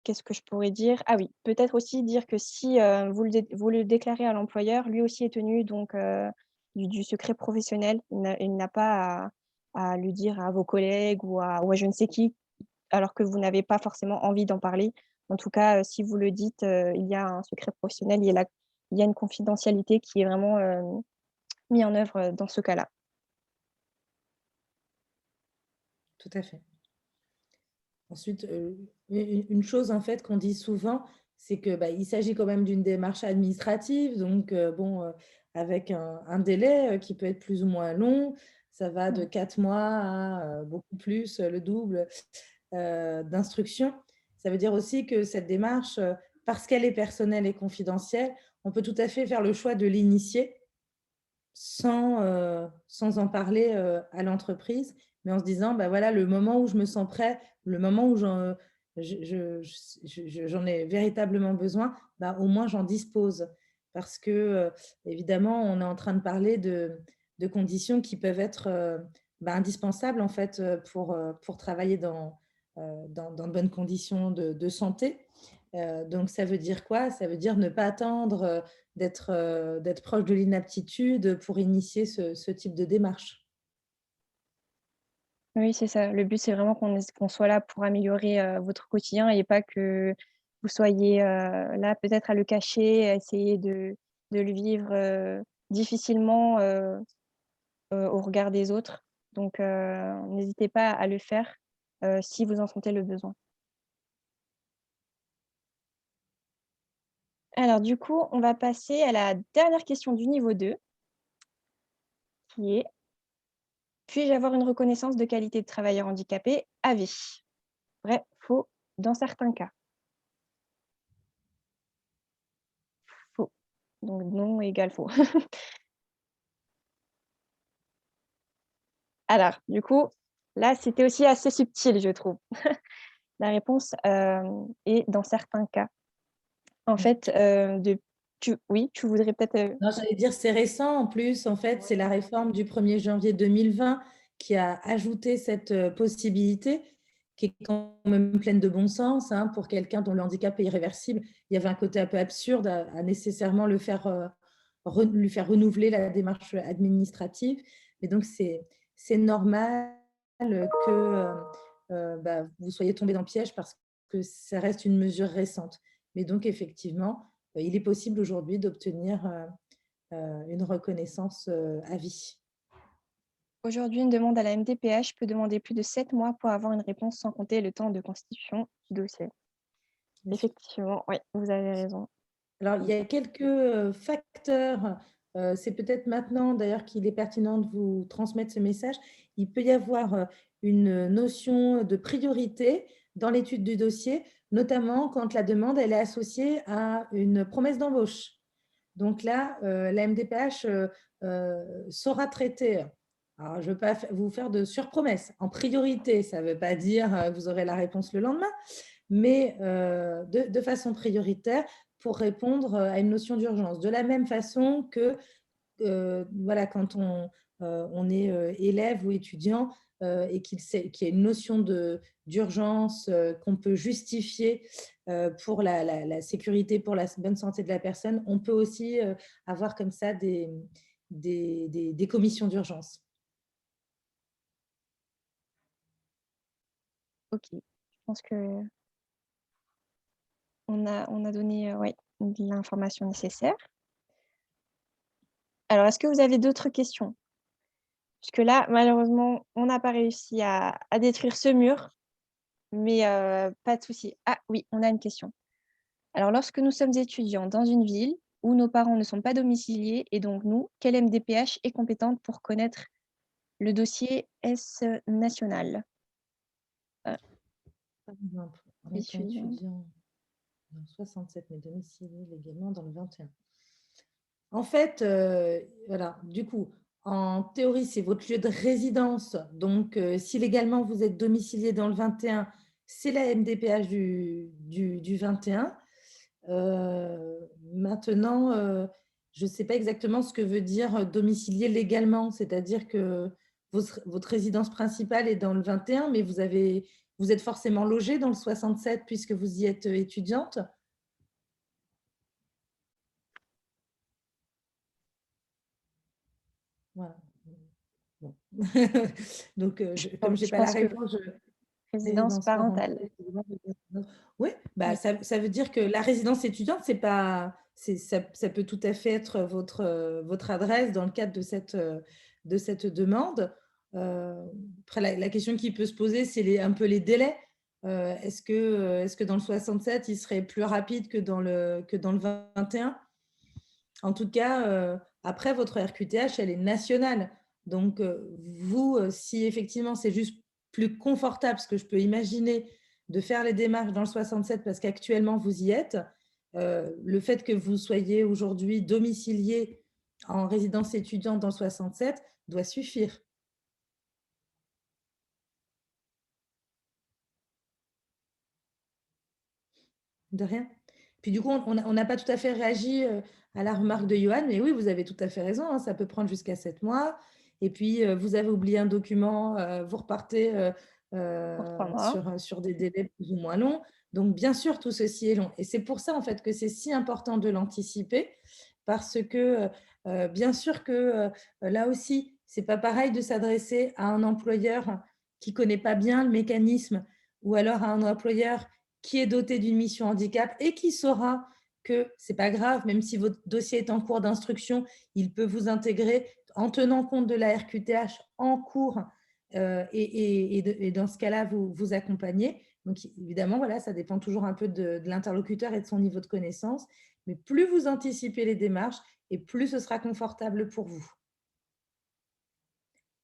Qu'est-ce que je pourrais dire? Ah oui, peut-être aussi dire que si vous le déclarez à l'employeur, lui aussi est tenu donc du secret professionnel. Il n'a pas à le dire à vos collègues ou à je ne sais qui, alors que vous n'avez pas forcément envie d'en parler. En tout cas, si vous le dites, il y a un secret professionnel, il y a une confidentialité qui est vraiment mise en œuvre dans ce cas-là. Tout à fait. Ensuite, une chose en fait qu'on dit souvent, c'est que il s'agit quand même d'une démarche administrative, donc avec un délai qui peut être plus ou moins long. Ça va de 4 mois à beaucoup plus, le double d'instructions. Ça veut dire aussi que cette démarche, parce qu'elle est personnelle et confidentielle, on peut tout à fait faire le choix de l'initier sans en parler à l'entreprise, mais en se disant, voilà, le moment où je me sens prêt, le moment où j'en ai véritablement besoin, au moins j'en dispose. Parce que, évidemment, on est en train de parler de conditions qui peuvent être indispensables en fait, pour travailler dans de bonnes conditions de santé. Donc, ça veut dire quoi? Ça veut dire ne pas attendre d'être proche de l'inaptitude pour initier ce type de démarche. Oui, c'est ça. Le but, c'est vraiment qu'on soit là pour améliorer votre quotidien et pas que vous soyez là peut-être à le cacher, à essayer de le vivre difficilement au regard des autres. Donc, n'hésitez pas à le faire si vous en sentez le besoin. Alors du coup, on va passer à la dernière question du niveau 2, qui est: puis-je avoir une reconnaissance de qualité de travailleur handicapé à vie? Vrai, faux, dans certains cas. Faux. Donc non égale faux. Alors, du coup, là, c'était aussi assez subtil, je trouve. La réponse est dans certains cas. En fait, oui, tu voudrais peut-être. Non, j'allais dire, c'est récent en plus. En fait, c'est la réforme du 1er janvier 2020 qui a ajouté cette possibilité qui est quand même pleine de bon sens, hein, pour quelqu'un dont le handicap est irréversible. Il y avait un côté un peu absurde à nécessairement lui faire renouveler la démarche administrative. Et donc, c'est normal que vous soyez tombé dans le piège parce que ça reste une mesure récente. Mais donc, effectivement, il est possible aujourd'hui d'obtenir une reconnaissance à vie. Aujourd'hui, une demande à la MDPH peut demander plus de 7 mois pour avoir une réponse sans compter le temps de constitution du dossier. Effectivement, oui, vous avez raison. Alors, il y a quelques facteurs. C'est peut-être maintenant, d'ailleurs, qu'il est pertinent de vous transmettre ce message. Il peut y avoir une notion de priorité dans l'étude du dossier, notamment quand la demande elle est associée à une promesse d'embauche. Donc là, la MDPH saura traiter. Alors, je ne veux pas vous faire de surpromesses. En priorité, ça ne veut pas dire que vous aurez la réponse le lendemain, mais de façon prioritaire pour répondre à une notion d'urgence. De la même façon que voilà, quand on est élève ou étudiant et qu'il y a une notion d'urgence qu'on peut justifier pour la sécurité, pour la bonne santé de la personne, on peut aussi avoir comme ça des commissions d'urgence. Ok, je pense que on a donné ouais, l'information nécessaire. Alors, est-ce que vous avez d'autres questions? Puisque là, malheureusement, on n'a pas réussi à détruire ce mur, mais pas de souci. Ah oui, on a une question. Alors, lorsque nous sommes étudiants dans une ville où nos parents ne sont pas domiciliés, et donc nous, quelle MDPH est compétente pour connaître le dossier S national? Par exemple, en étant étudiant dans le 67, mais domicilié légalement dans le 21. En fait, voilà, du coup, en théorie, c'est votre lieu de résidence. Donc, si légalement vous êtes domicilié dans le 21, c'est la MDPH du 21. Maintenant, je ne sais pas exactement ce que veut dire domicilié légalement, c'est-à-dire que votre résidence principale est dans le 21, mais vous êtes forcément logé dans le 67 puisque vous y êtes étudiante. Voilà. Bon. Donc, comme je n'ai pas la réponse, résidence parentale. Oui, bah, ça veut dire que la résidence étudiante, ça peut tout à fait être votre adresse dans le cadre de cette demande. Après, la question qui peut se poser, c'est un peu les délais. Est-ce que dans le 67, il serait plus rapide que dans le 21? En tout cas, après, votre RQTH, elle est nationale. Donc, vous, si effectivement, c'est juste plus confortable, ce que je peux imaginer, de faire les démarches dans le 67 parce qu'actuellement, vous y êtes, le fait que vous soyez aujourd'hui domicilié en résidence étudiante dans le 67 doit suffire. De rien. Puis du coup, on n'a pas tout à fait réagi à la remarque de Johan, mais oui, vous avez tout à fait raison, hein, ça peut prendre jusqu'à 7 mois. Et puis, vous avez oublié un document, vous repartez sur des délais plus ou moins longs. Donc, bien sûr, tout ceci est long. Et c'est pour ça, en fait, que c'est si important de l'anticiper, parce que, bien sûr que là aussi, c'est pas pareil de s'adresser à un employeur qui ne connaît pas bien le mécanisme ou alors à un employeur qui est doté d'une mission handicap et qui saura que ce n'est pas grave, même si votre dossier est en cours d'instruction, il peut vous intégrer en tenant compte de la RQTH en cours et dans ce cas-là, vous accompagner. Donc, évidemment, voilà, ça dépend toujours un peu de l'interlocuteur et de son niveau de connaissance. Mais plus vous anticipez les démarches et plus ce sera confortable pour vous.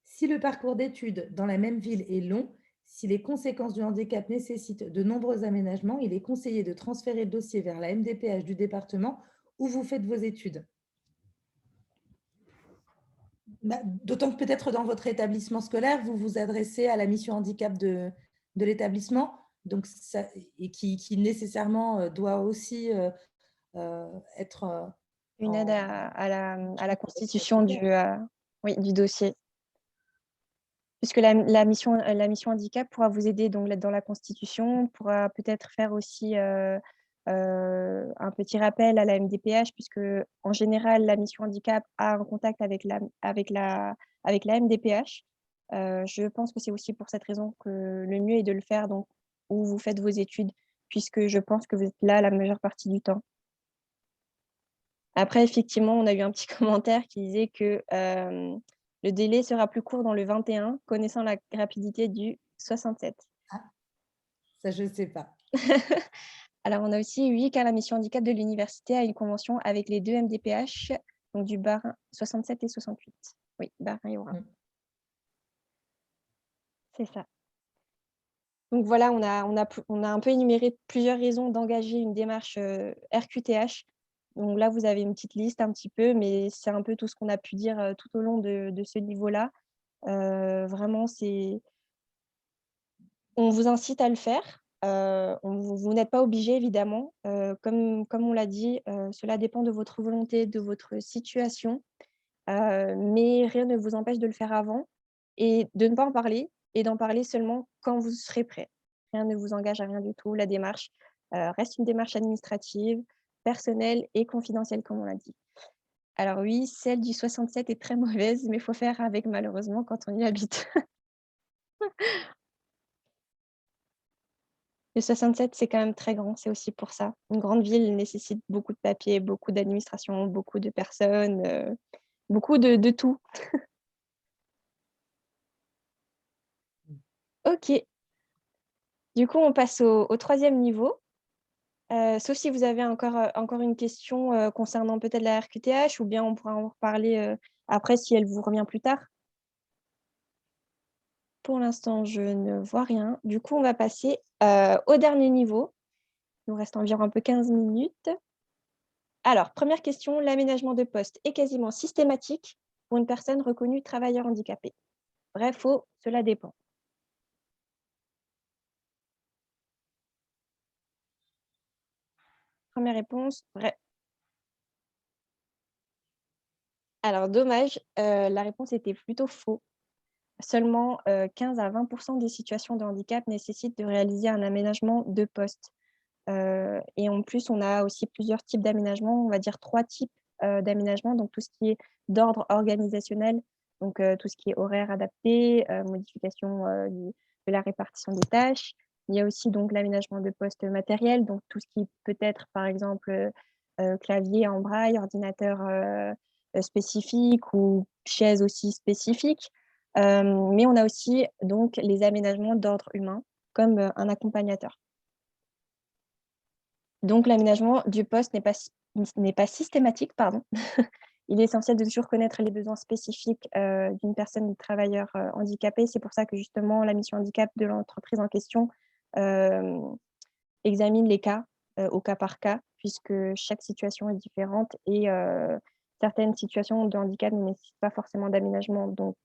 Si le parcours d'études dans la même ville est long, si les conséquences du handicap nécessitent de nombreux aménagements, il est conseillé de transférer le dossier vers la MDPH du département où vous faites vos études. D'autant que peut-être dans votre établissement scolaire, vous vous adressez à la mission handicap de l'établissement, donc et qui nécessairement doit aussi être… Une aide à la constitution du dossier. puisque la mission handicap pourra vous aider donc, dans la Constitution, pourra peut-être faire aussi un petit rappel à la MDPH, puisque en général, la mission handicap a un contact avec la MDPH. Je pense que c'est aussi pour cette raison que le mieux est de le faire donc, où vous faites vos études, puisque je pense que vous êtes là la majeure partie du temps. Après, effectivement, on a eu un petit commentaire qui disait que le délai sera plus court dans le 21, connaissant la rapidité du 67. Ah, ça, je ne sais pas. Alors, on a aussi, oui, car la mission handicap de l'université a une convention avec les 2 MDPH, donc du Bas-Rhin 67 et 68. Oui, Bas-Rhin et Haut-Rhin. C'est ça. Donc voilà, on a un peu énuméré plusieurs raisons d'engager une démarche RQTH. Donc là, vous avez une petite liste un petit peu, mais c'est un peu tout ce qu'on a pu dire tout au long de ce niveau-là. Vraiment, on vous incite à le faire. Vous n'êtes pas obligé, évidemment. Comme on l'a dit, cela dépend de votre volonté, de votre situation. Mais rien ne vous empêche de le faire avant et de ne pas en parler et d'en parler seulement quand vous serez prêt. Rien ne vous engage à rien du tout. La démarche reste une démarche administrative, personnelle et confidentielle, comme on l'a dit. Alors oui, celle du 67 est très mauvaise, mais il faut faire avec, malheureusement, quand on y habite. Le 67, c'est quand même très grand, c'est aussi pour ça. Une grande ville nécessite beaucoup de papiers, beaucoup d'administration, beaucoup de personnes, beaucoup de tout. Ok. Du coup, on passe au troisième niveau. Sauf si vous avez encore une question concernant peut-être la RQTH, ou bien on pourra en reparler après si elle vous revient plus tard. Pour l'instant, je ne vois rien. Du coup, on va passer au dernier niveau. Il nous reste environ un peu 15 minutes. Alors, première question, l'aménagement de poste est quasiment systématique pour une personne reconnue travailleur handicapé. Vrai, faux, cela dépend. Première réponse, vrai. Alors, dommage, la réponse était plutôt faux. Seulement 15 à 20% des situations de handicap nécessitent de réaliser un aménagement de poste. Et en plus, on a aussi plusieurs types d'aménagements, on va dire 3 types d'aménagements, donc tout ce qui est d'ordre organisationnel, donc tout ce qui est horaire adapté, modification de la répartition des tâches. Il y a aussi donc l'aménagement de poste matériel, donc tout ce qui peut être par exemple clavier en braille, ordinateur spécifique ou chaise aussi spécifique. Mais on a aussi donc les aménagements d'ordre humain, comme un accompagnateur. Donc, l'aménagement du poste n'est pas systématique, pardon. Il est essentiel de toujours connaître les besoins spécifiques d'une personne, du travailleur handicapé. C'est pour ça que justement, la mission handicap de l'entreprise en question examine les cas au cas par cas, puisque chaque situation est différente et certaines situations de handicap ne nécessitent pas forcément d'aménagement, donc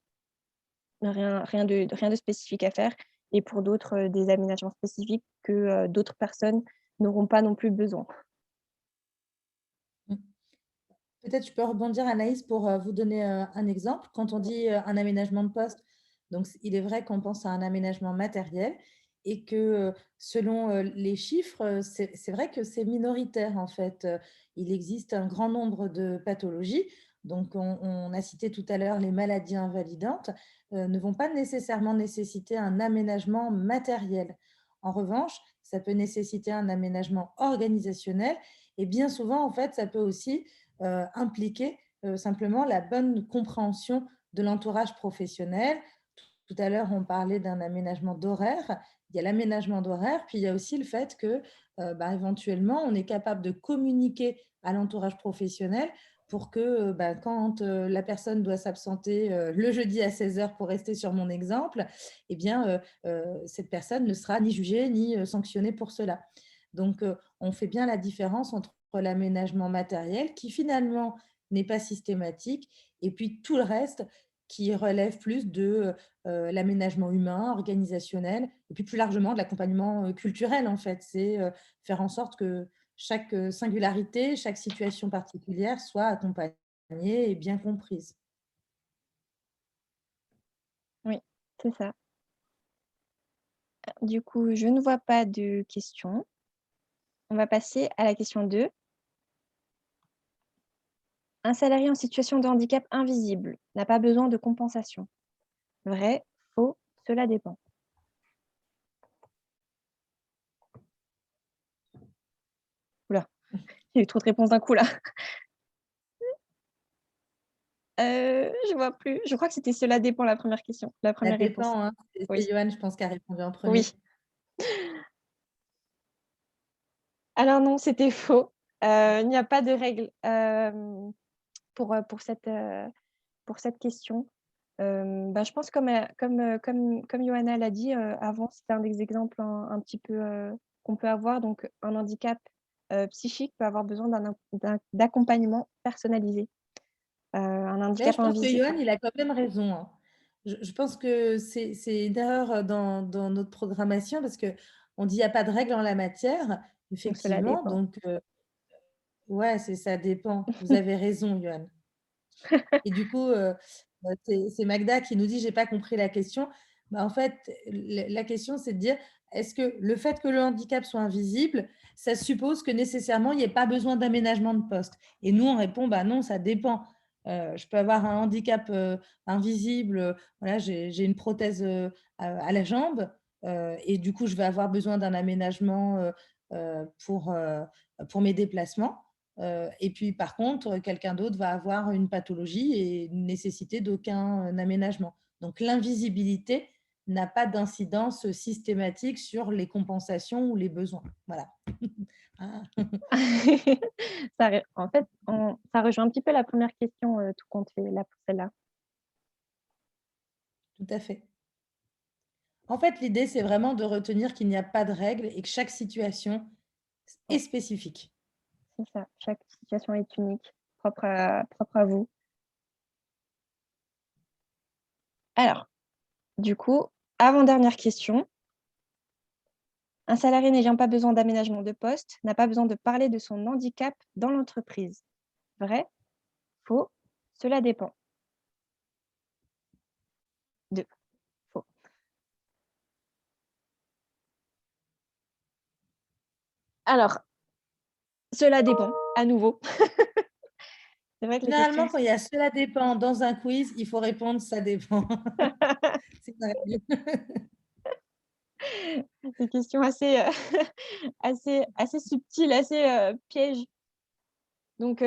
rien de spécifique à faire. Et pour d'autres, des aménagements spécifiques que d'autres personnes n'auront pas non plus besoin. Peut-être je peux rebondir, Anaïs, pour vous donner un exemple. Quand on dit un aménagement de poste, donc il est vrai qu'on pense à un aménagement matériel et que selon les chiffres, c'est vrai que c'est minoritaire en fait. Il existe un grand nombre de pathologies. Donc on a cité tout à l'heure les maladies invalidantes ne vont pas nécessairement nécessiter un aménagement matériel. En revanche, ça peut nécessiter un aménagement organisationnel et bien souvent, en fait, ça peut aussi impliquer simplement la bonne compréhension de l'entourage professionnel. Tout à l'heure, on parlait d'un aménagement d'horaire. Il y a l'aménagement d'horaire, puis il y a aussi le fait que, éventuellement, on est capable de communiquer à l'entourage professionnel pour que quand la personne doit s'absenter le jeudi à 16 h, pour rester sur mon exemple, eh bien, cette personne ne sera ni jugée ni sanctionnée pour cela. Donc, on fait bien la différence entre l'aménagement matériel qui finalement n'est pas systématique et puis tout le reste qui relève plus de l'aménagement humain, organisationnel et puis plus largement de l'accompagnement culturel en fait. C'est faire en sorte que chaque singularité, chaque situation particulière soit accompagnée et bien comprise. Oui, c'est ça. Du coup, je ne vois pas de questions. On va passer à la question 2. Un salarié en situation de handicap invisible n'a pas besoin de compensation. Vrai, faux, cela dépend. Oula, il y a eu trop de réponses d'un coup là. Je vois plus. Je crois que c'était cela dépend la première question, la Ça première réponse. dépend, hein. C'est Oui, Johan, je pense, qui a répondu en oui. premier. Alors non, c'était faux. Il n'y a pas de règle pour cette question. Je pense comme Johanna l'a dit avant, c'était un des exemples un petit peu qu'on peut avoir. Donc, un handicap psychique peut avoir besoin d'accompagnement personnalisé. Un Là, je handicap pense que invisible. Johan, il a quand même raison, hein. Je pense que c'est une erreur dans notre programmation parce qu'on dit il n'y a pas de règle en la matière, Donc, cela effectivement. dépend. Donc, ouais, ça dépend. Vous avez raison, Johan. Et du coup, c'est Magda qui nous dit: «J'ai pas compris la question». Bah, en fait, la question, c'est de dire: est-ce que le fait que le handicap soit invisible, ça suppose que nécessairement il y ait pas besoin d'aménagement de poste? Et nous, on répond: «Bah non, ça dépend». Je peux avoir un handicap, invisible, voilà, j'ai une prothèse, à la jambe, et du coup, je vais avoir besoin d'un aménagement, pour mes déplacements. Et puis, par contre, quelqu'un d'autre va avoir une pathologie et nécessiter d'aucun aménagement. Donc, l'invisibilité n'a pas d'incidence systématique sur les compensations ou les besoins. Voilà. Ah, En fait, ça rejoint un petit peu la première question, tout compte fait, là, pour celle-là. tout à fait. En fait, l'idée, c'est vraiment de retenir qu'il n'y a pas de règle et que chaque situation est Ouais, spécifique. c'est ça. Chaque situation est unique, propre à vous. Alors, du coup, avant-dernière question. Un salarié n'ayant pas besoin d'aménagement de poste n'a pas besoin de parler de son handicap dans l'entreprise. Vrai? Faux? Cela dépend. De faux. Alors, cela dépend, à nouveau. C'est vrai que les questions Généralement, quand il y a cela dépend dans un quiz, il faut répondre ça dépend. C'est une règle. des questions assez, assez subtiles, assez pièges. Donc,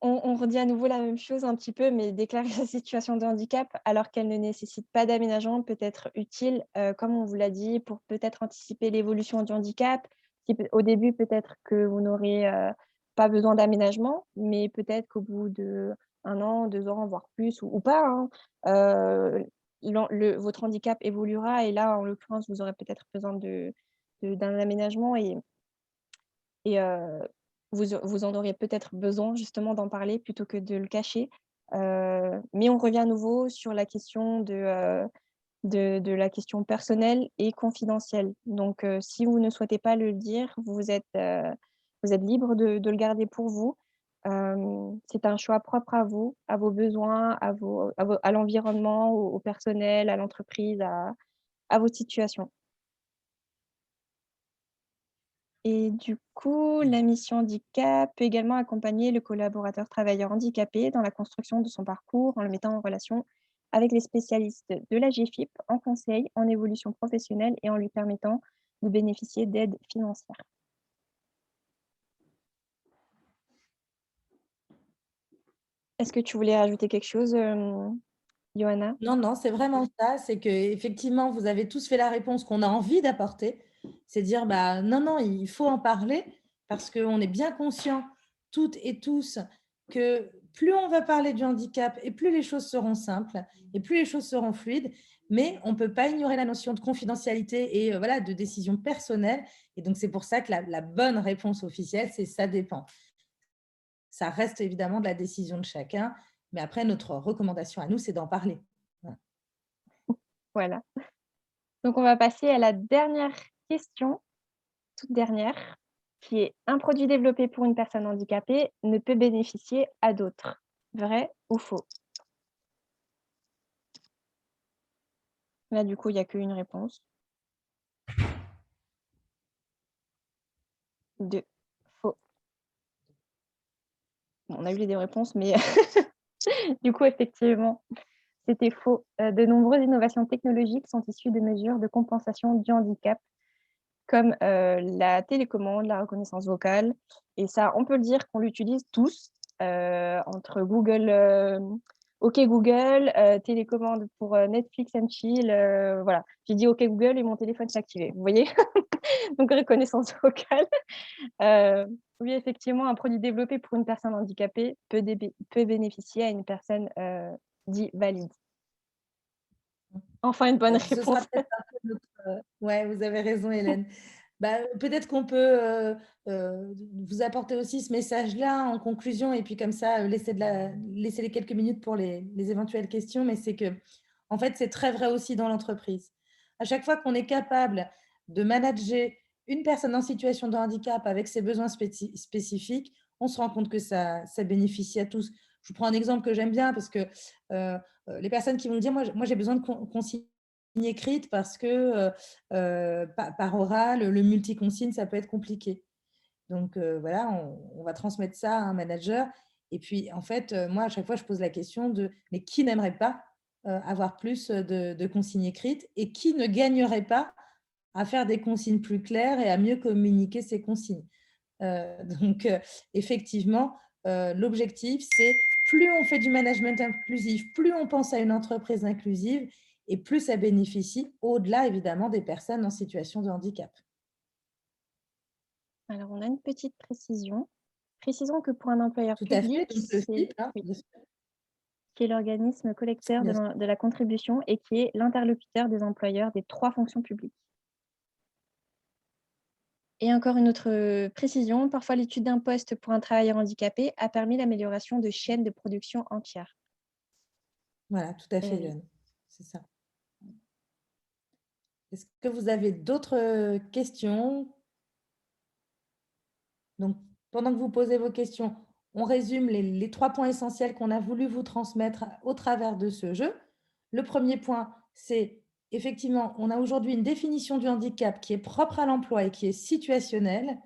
on redit à nouveau la même chose un petit peu, mais déclarer sa situation de handicap alors qu'elle ne nécessite pas d'aménagement peut être utile, comme on vous l'a dit, pour peut-être anticiper l'évolution du handicap. Au début, peut-être que vous n'aurez pas besoin d'aménagement, mais peut-être qu'au bout de 1 an, 2 ans, voire plus ou pas, hein, votre handicap évoluera et là, en l'occurrence, vous aurez peut-être besoin d'un aménagement et vous en auriez peut-être besoin justement d'en parler plutôt que de le cacher. Mais on revient à nouveau sur la question de la question personnelle et confidentielle. Donc si vous ne souhaitez pas le dire, vous êtes libre de le garder pour vous. C'est un choix propre à vos besoins, à l'environnement, au personnel, à l'entreprise, à vos situations. Et du coup, la mission handicap peut également accompagner le collaborateur travailleur handicapé dans la construction de son parcours en le mettant en relation avec les spécialistes de la GFIP en conseil, en évolution professionnelle et en lui permettant de bénéficier d'aides financières. Est-ce que tu voulais rajouter quelque chose, Johanna? Non, non, c'est vraiment ça. C'est qu'effectivement, vous avez tous fait la réponse qu'on a envie d'apporter. C'est dire, bah, non, non, il faut en parler parce qu'on est bien conscient, toutes et tous, que plus on va parler du handicap et plus les choses seront simples et plus les choses seront fluides. Mais on ne peut pas ignorer la notion de confidentialité et voilà, de décision personnelle. Et donc, c'est pour ça que la bonne réponse officielle, c'est ça dépend. Ça reste évidemment de la décision de chacun. Mais après, notre recommandation à nous, c'est d'en parler. Voilà. Voilà. Donc on va passer à la dernière question, toute dernière, qui est: un produit développé pour une personne handicapée ne peut bénéficier à d'autres. Vrai ou faux? Là, du coup, il n'y a qu'une réponse. 2. Faux. Bon, on a eu les 2 réponses, mais du coup, effectivement, c'était faux. De nombreuses innovations technologiques sont issues de mesures de compensation du handicap, comme la télécommande, la reconnaissance vocale. Et ça, on peut le dire qu'on l'utilise tous, entre Google, OK Google, télécommande pour Netflix and chill. Voilà, j'ai dit OK Google et mon téléphone s'est activé. Vous voyez? Donc, reconnaissance vocale. Oui, effectivement, un produit développé pour une personne handicapée peut bénéficier à une personne dite valide. Enfin, une bonne Ce sera réponse. peut-être un peu notre. Ouais, vous avez raison, Hélène. Peut-être qu'on peut vous apporter aussi ce message-là en conclusion et puis comme ça, laisser les quelques minutes pour les éventuelles questions. Mais c'est que, en fait, c'est très vrai aussi dans l'entreprise. À chaque fois qu'on est capable de manager une personne en situation de handicap avec ses besoins spécifiques, on se rend compte que ça bénéficie à tous. Je vous prends un exemple que j'aime bien parce que les personnes qui vont me dire, moi j'ai besoin de consignes écrites parce que par oral, le multi-consigne, ça peut être compliqué. Donc voilà, on va transmettre ça à un manager. Et puis en fait, moi à chaque fois, je pose la question de mais qui n'aimerait pas avoir plus de consignes écrites et qui ne gagnerait pas à faire des consignes plus claires et à mieux communiquer ces consignes. Donc effectivement, l'objectif, c'est plus on fait du management inclusif, plus on pense à une entreprise inclusive et plus ça bénéficie au-delà évidemment des personnes en situation de handicap. Alors, on a une petite précision. Précisons que pour un employeur Tout à fait, public, donc le c'est FIP, hein, oui, bien sûr, qui est l'organisme collecteur bien sûr. de la contribution et qui est l'interlocuteur des employeurs des 3 fonctions publiques. Et encore une autre précision, parfois l'étude d'un poste pour un travailleur handicapé a permis l'amélioration de chaînes de production entières. Voilà, tout à fait, Oui. Hélène, c'est ça. Est-ce que vous avez d'autres questions? Donc, pendant que vous posez vos questions, on résume les 3 points essentiels qu'on a voulu vous transmettre au travers de ce jeu. Le premier point, c'est effectivement, on a aujourd'hui une définition du handicap qui est propre à l'emploi et qui est situationnelle.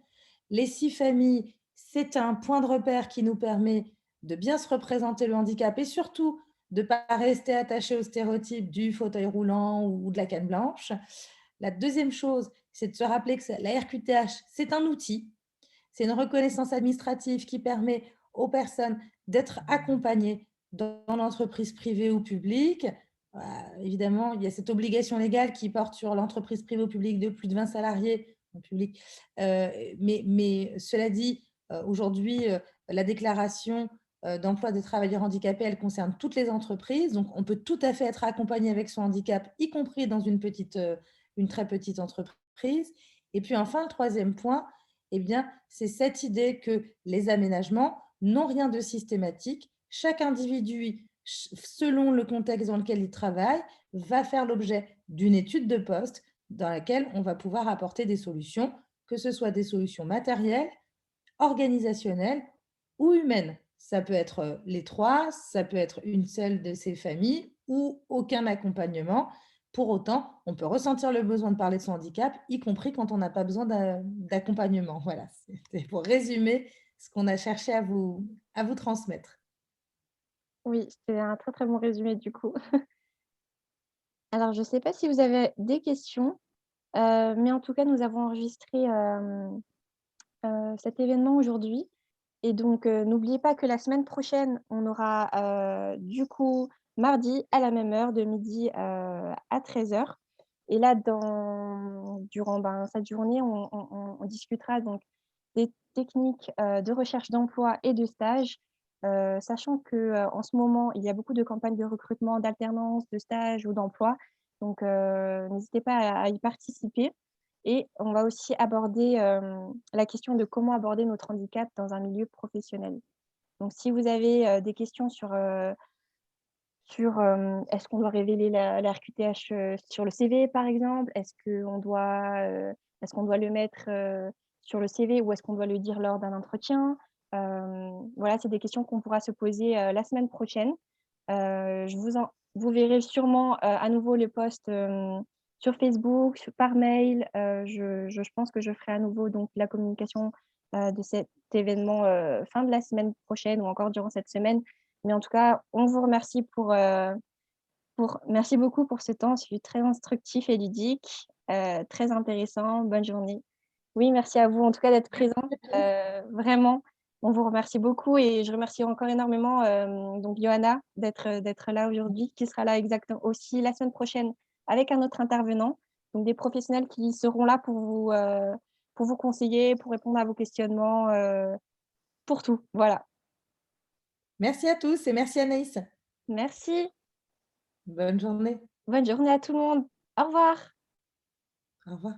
Les 6 familles, c'est un point de repère qui nous permet de bien se représenter le handicap et surtout de ne pas rester attaché au stéréotype du fauteuil roulant ou de la canne blanche. La deuxième chose, c'est de se rappeler que la RQTH, c'est un outil. C'est une reconnaissance administrative qui permet aux personnes d'être accompagnées dans l'entreprise privée ou publique. Évidemment, il y a cette obligation légale qui porte sur l'entreprise privée ou publique de plus de 20 salariés en public. Mais cela dit, aujourd'hui, la déclaration d'emploi des travailleurs handicapés, elle concerne toutes les entreprises. Donc, on peut tout à fait être accompagné avec son handicap, y compris dans une très petite entreprise. Et puis enfin, le troisième point, eh bien, c'est cette idée que les aménagements n'ont rien de systématique. Chaque individu, selon le contexte dans lequel il travaille, va faire l'objet d'une étude de poste dans laquelle on va pouvoir apporter des solutions, que ce soit des solutions matérielles, organisationnelles ou humaines. Ça peut être les 3, ça peut être une seule de ces familles ou aucun accompagnement. Pour autant, on peut ressentir le besoin de parler de son handicap, y compris quand on n'a pas besoin d'accompagnement. Voilà, c'est pour résumer ce qu'on a cherché à vous transmettre. Oui, c'est un très, très bon résumé du coup. Alors, je ne sais pas si vous avez des questions, mais en tout cas, nous avons enregistré, cet événement aujourd'hui et donc n'oubliez pas que la semaine prochaine, on aura, du coup, mardi à la même heure, de midi à 13h et là, durant cette journée, on discutera donc des techniques, de recherche d'emploi et de stage, sachant qu'en ce moment, il y a beaucoup de campagnes de recrutement, d'alternance, de stage ou d'emploi. Donc n'hésitez pas à y participer et on va aussi aborder, la question de comment aborder notre handicap dans un milieu professionnel. Donc si vous avez, des questions sur est-ce qu'on doit révéler la RQTH, sur le CV par exemple? Est-ce qu'on doit le mettre, sur le CV ou est-ce qu'on doit le dire lors d'un entretien? Voilà, c'est des questions qu'on pourra se poser, la semaine prochaine. Je vous vous verrez sûrement à nouveau les posts sur Facebook, par mail. Je pense que je ferai à nouveau donc, la communication de cet événement fin de la semaine prochaine ou encore durant cette semaine. Mais en tout cas, on vous remercie merci beaucoup pour ce temps. C'est très instructif et ludique, très intéressant. Bonne journée. Oui, merci à vous en tout cas d'être présent. Vraiment, on vous remercie beaucoup et je remercie encore énormément donc Johanna d'être là aujourd'hui, qui sera là exactement aussi la semaine prochaine avec un autre intervenant, donc des professionnels qui seront là pour vous conseiller, pour répondre à vos questionnements, pour tout. Voilà. Merci à tous et merci Anaïs. Merci. Bonne journée. Bonne journée à tout le monde. Au revoir. Au revoir.